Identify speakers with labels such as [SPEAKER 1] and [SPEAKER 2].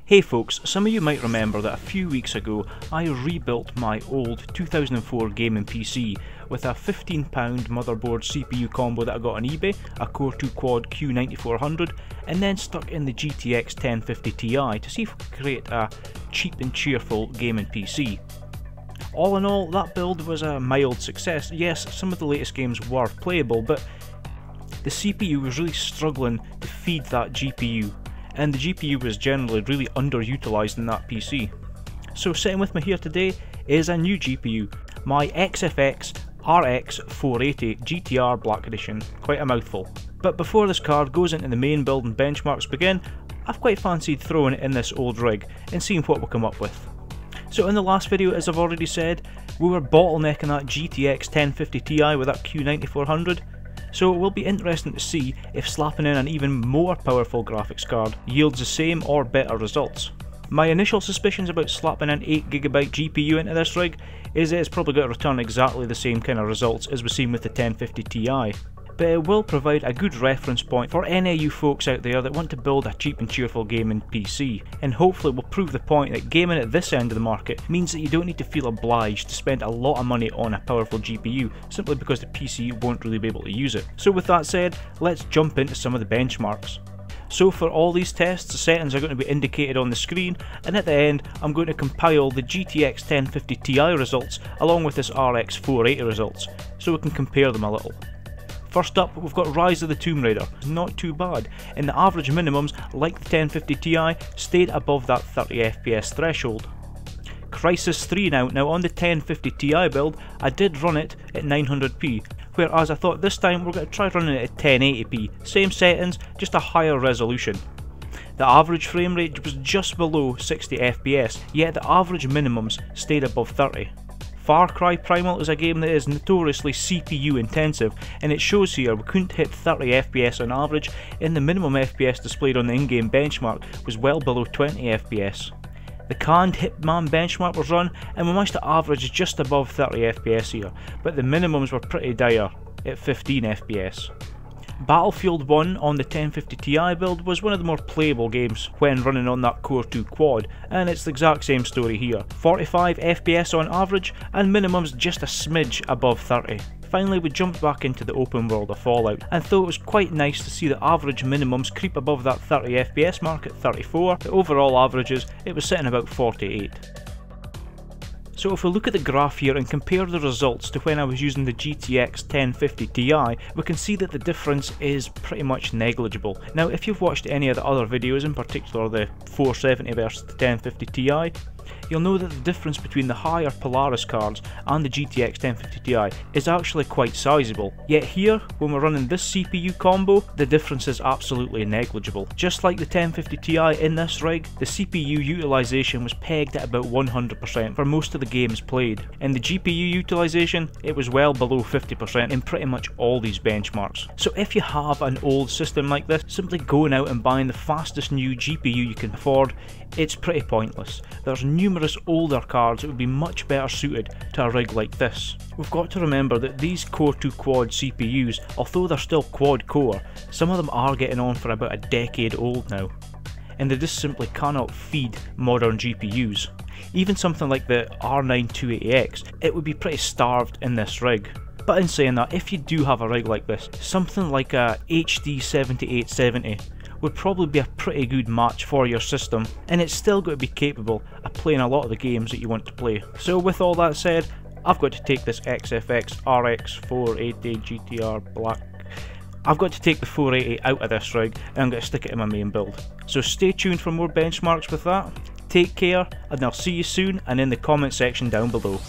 [SPEAKER 1] Hey folks, some of you might remember that a few weeks ago I rebuilt my old 2004 gaming PC with a £15 motherboard CPU combo that I got on eBay, a Core 2 Quad Q9400, and then stuck in the GTX 1050 Ti to see if we could create a cheap and cheerful gaming PC. All in all, that build was a mild success. Yes, some of the latest games were playable, but the CPU was really struggling to feed that GPU. And the GPU was generally really underutilised in that PC. So sitting with me here today is a new GPU, my XFX RX 480 GTR Black Edition, quite a mouthful. But before this card goes into the main build and benchmarks begin, I've quite fancied throwing it in this old rig and seeing what we'll come up with. So in the last video, as I've already said, we were bottlenecking that GTX 1050 Ti with that Q9400. So it will be interesting to see if slapping in an even more powerful graphics card yields the same or better results. My initial suspicions about slapping an 8GB GPU into this rig is that it's probably going to return exactly the same kind of results as we've seen with the 1050 Ti. But it will provide a good reference point for any of you folks out there that want to build a cheap and cheerful gaming PC, and hopefully will prove the point that gaming at this end of the market means that you don't need to feel obliged to spend a lot of money on a powerful GPU simply because the PC won't really be able to use it. So with that said, let's jump into some of the benchmarks. So for all these tests, the settings are going to be indicated on the screen, and at the end I'm going to compile the GTX 1050 Ti results along with this RX 480 results, so we can compare them a little. First up, we've got Rise of the Tomb Raider. Not too bad, and the average minimums, like the 1050 Ti, stayed above that 30 FPS threshold. Crysis 3 now on the 1050 Ti build, I did run it at 900p, whereas I thought this time we're going to try running it at 1080p, same settings, just a higher resolution. The average frame rate was just below 60 FPS, yet the average minimums stayed above 30. Far Cry Primal is a game that is notoriously CPU intensive, and it shows here we couldn't hit 30 FPS on average, and the minimum FPS displayed on the in-game benchmark was well below 20 FPS. The canned Hitman benchmark was run, and we managed to average just above 30 FPS here, but the minimums were pretty dire at 15 FPS. Battlefield 1 on the 1050 Ti build was one of the more playable games when running on that Core 2 Quad, and it's the exact same story here. 45 FPS on average, and minimums just a smidge above 30. Finally, we jumped back into the open world of Fallout, and though it was quite nice to see the average minimums creep above that 30 FPS mark at 34, the overall averages, it was sitting about 48. So if we look at the graph here and compare the results to when I was using the GTX 1050 Ti, we can see that the difference is pretty much negligible. Now if you've watched any of the other videos, in particular the 470 versus the 1050 Ti, you'll know that the difference between the higher Polaris cards and the GTX 1050 Ti is actually quite sizable. Yet here, when we're running this CPU combo, the difference is absolutely negligible. Just like the 1050 Ti in this rig, the CPU utilisation was pegged at about 100% for most of the games played, and the GPU utilisation, it was well below 50% in pretty much all these benchmarks. So if you have an old system like this, simply going out and buying the fastest new GPU you can afford, it's pretty pointless. There's numerous older cards that would be much better suited to a rig like this. We've got to remember that these Core 2 Quad CPUs, although they're still quad core, some of them are getting on for about a decade old now, and they just simply cannot feed modern GPUs. Even something like the R9 280X, it would be pretty starved in this rig. But in saying that, if you do have a rig like this, something like a HD 7870 would probably be a pretty good match for your system, and it's still going to be capable of playing a lot of the games that you want to play. So with all that said, I've got to take this XFX RX 480 GTR Black. I've got to take the 480 out of this rig, and I'm going to stick it in my main build. So stay tuned for more benchmarks with that. Take care, and I'll see you soon and in the comment section down below.